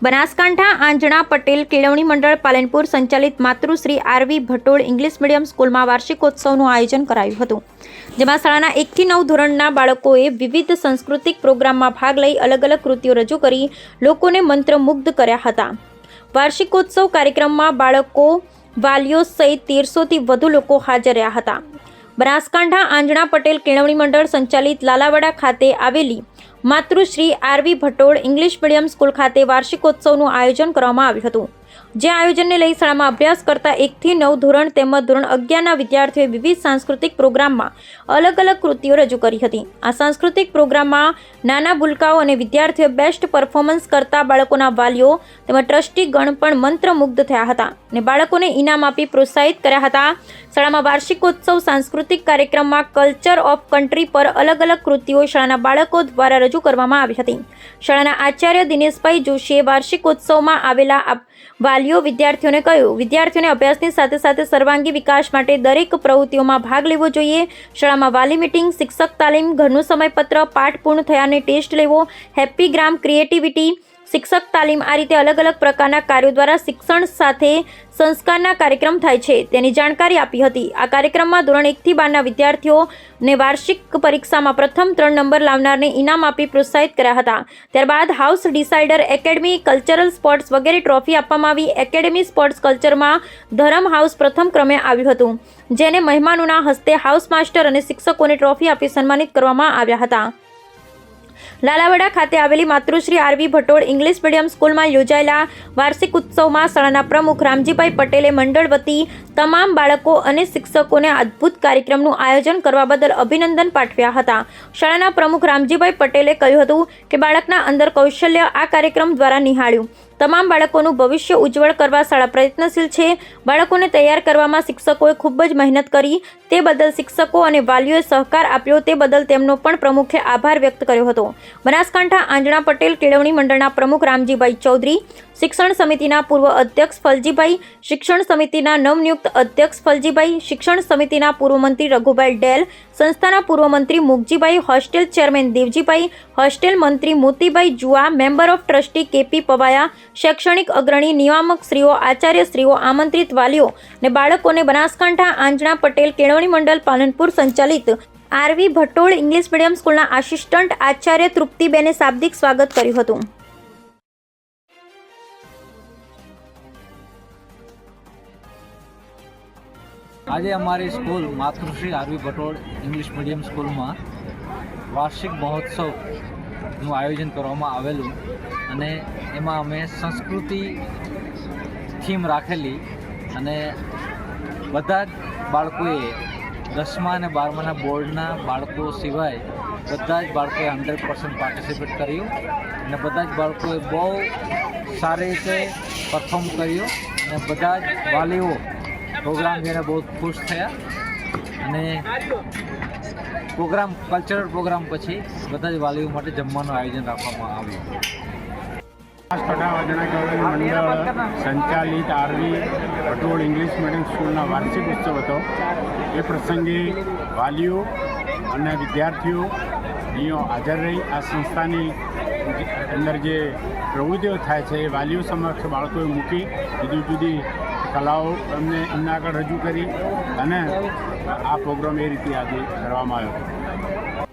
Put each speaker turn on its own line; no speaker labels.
બનાસકાંઠા આંજણા પટેલ કેળવણી મંડળ પાલનપુર સંચાલિત માતૃશ્રી આરવી ભટોળ ઇંગ્લિશ મીડિયમ સ્કૂલમાં વાર્ષિકોત્સવનું આયોજન કરાયું હતું, જેમાં શાળાના 1 થી 9 ધોરણના બાળકોએ વિવિધ સાંસ્કૃતિક પ્રોગ્રામમાં ભાગ લઈ અલગ અલગ કૃતિઓ રજૂ કરી લોકોને મંત્રમુગ્ધ કર્યા હતા। વાર્ષિકોત્સવ કાર્યક્રમમાં બાળકો, વાલીઓ સહિત 1300થી વધુ લોકો હાજર રહ્યા હતા। બનાસકાંઠા આંજણા પટેલ કેળવણી મંડળ સંચાલિત લાલાવાડા ખાતે આવેલી Matrushri RV Bhatol English medium school ખાતે વાર્ષિકોત્સવનું આયોજન કરવામાં આવ્યું હતું, જે આયોજનને લઈ શાળામાં અભ્યાસ કરતા 1 થી 9 ધોરણ તેમજ ધોરણ 11ના વિદ્યાર્થીઓએ વિવિધ સાંસ્કૃતિક પ્રોગ્રામમાં અલગ અલગ કૃતિઓ રજૂ કરી હતી। આ સાંસ્કૃતિક પ્રોગ્રામમાં નાના ભૂલકાઓ અને વિદ્યાર્થીઓ બેસ્ટ પરફોર્મન્સ કરતા બાળકોના વાલીઓ તેમજ ટ્રસ્ટીગણ પણ મંત્રમુગ્ધ થયા હતા અને બાળકોને ઇનામ આપી પ્રોત્સાહિત કર્યા હતા। શાળામાં વાર્ષિકોત્સવ સાંસ્કૃતિક કાર્યક્રમમાં કલ્ચર ઓફ કન્ટ્રી પર અલગ અલગ કૃતિઓ શાળાના બાળકો દ્વારા રજૂ કરવામાં આવી હતી। શાળાના આચાર્ય દિનેશભાઈ જોશીએ વાર્ષિકોત્સવમાં આવેલા વાલીઓ વિદ્યાર્થીઓને કહ્યું, વિદ્યાર્થીઓને અભ્યાસની સાથે સાથે સર્વાંગી વિકાસ માટે દરેક પ્રવૃત્તિઓમાં ભાગ લેવો જોઈએ। શાળામાં વાલી મીટિંગ, શિક્ષક તાલીમ, ઘરનું સમયપત્ર, પાઠ પૂર્ણ થયાને ટેસ્ટ લેવો, હેપી ગ્રામ, ક્રિએટિવિટી, શિક્ષક તાલીમ, આ રીતે અલગ અલગ પ્રકારના કાર્યો દ્વારા શિક્ષણ સાથે સંસ્કારના કાર્યક્રમ થાય છે તેની જાણકારી આપી હતી। આ કાર્યક્રમમાં ધોરણ 1 થી 12ના વિદ્યાર્થીઓને વાર્ષિક પરીક્ષામાં પ્રથમ 3 નંબર લાવનારને ઇનામ આપી પ્રોત્સાહિત કર્યા હતા। ત્યારબાદ હાઉસ ડિસાઇડર એકેડમી, કલ્ચરલ સ્પોર્ટ્સ વગેરે ટ્રોફી આપવામાં આવી। એકેડમી સ્પોર્ટ્સ કલ્ચરમાં ધરમ હાઉસ પ્રથમ ક્રમે આવ્યું હતું, જેને મહેમાનોના હસ્તે હાઉસ માસ્ટર અને શિક્ષકોને ટ્રોફી આપી સન્માનિત કરવામાં આવ્યા હતા। લાલાવાડા ખાતે આવેલી Matrushri RV Bhatol English medium સ્કૂલમાં યોજાયેલા વાર્ષિક ઉત્સવમાં શાળાના પ્રમુખ રામજીભાઈ પટેલે મંડળ વતી તમામ બાળકો અને શિક્ષકોને અદ્ભુત કાર્યક્રમનું આયોજન કરવા બદલ અભિનંદન પાઠવ્યા હતા। શાળાના પ્રમુખ રામજીભાઈ પટેલે કહ્યું હતું કે બાળકના અંદર કૌશલ્ય આ કાર્યક્રમ દ્વારા નિહાળ્યું। તમામ બાળકોનું ભવિષ્ય ઉજ્જવળ કરવા શાળા પ્રયત્નશીલ છે। બાળકોને તૈયાર કરવામાં શિક્ષકોએ ખૂબ જ મહેનત કરી, તે બદલ શિક્ષકો અને વાલીઓએ સહકાર આપ્યો, તે બદલ તેમનો પણ પ્રમુખે આભાર વ્યક્ત કર્યો હતો। બનાસકાંઠા આંજણા પટેલ કેળવણી મંડળના પ્રમુખ રામજીભાઈ ચૌધરી, શિક્ષણ સમિતિના પૂર્વ અધ્યક્ષ ફલજીભાઈ, શિક્ષણ સમિતિના નવનિયુક્ત અધ્યક્ષ ફલજીભાઈ, શિક્ષણ સમિતિના પૂર્વ મંત્રી રઘુભાઈ ડેલ, સંસ્થાના પૂર્વ મંત્રી Mugjibhai, hostel chairman Devjibhai, hostel મંત્રી Motibhai Jua, member of trustee KP Pavaya, શૈક્ષણિક અગ્રણી, નિયામક શ્રીઓ, આચાર્ય શ્રીઓ, આમંત્રિત વાલીઓ અને બાળકોને બનાસકાંઠા આંજણા પટેલ કેળવણી મંડળ પાલનપુર સંચાલિત આરવી ભટોળ ઇંગ્લિશ મીડિયમ સ્કૂલના આસિસ્ટન્ટ આચાર્ય તૃપ્તિબેને શાબ્દિક સ્વાગત કર્યું હતું।
આજે અમારી school Matrushri RV Bhatol English medium સ્કૂલમાં વાર્ષિક મહોત્સવનું આયોજન કરવામાં આવેલું અને એમાં અમે સંસ્કૃતિ થીમ રાખેલી અને બધા જ બાળકોએ 10મા અને 12માના બોર્ડના બાળકો સિવાય બધા જ બાળકોએ 100% પાર્ટિસિપેટ કર્યું અને બધા જ બાળકોએ બહુ સારી રીતે પરફોર્મ કર્યું અને બધા જ વાલીઓ પ્રોગ્રામ જોઈને બહુ ખુશ થયા અને કલ્ચરલ પ્રોગ્રામ પછી બધા જ વાલીઓ માટે જમવાનું આયોજન રાખવામાં આવ્યું।
બનાસકાંઠા કેળવણી મંડળ સંચાલિત આરવી ભટોળ ઇંગ્લિશ મીડિયમ સ્કૂલના વાર્ષિક ઉત્સવ હતો। એ પ્રસંગે વાલીઓ અને વિદ્યાર્થીઓ અહીં હાજર રહી આ સંસ્થાની અંદર જે પ્રવૃત્તિઓ થાય છે એ વાલીઓ સમક્ષ બાળકોએ મૂકી જુદી જુદી કલાઓ એમના આગળ રજૂ કરી અને આ પ્રોગ્રામ એ રીતે આજે કરવામાં આવ્યો હતો।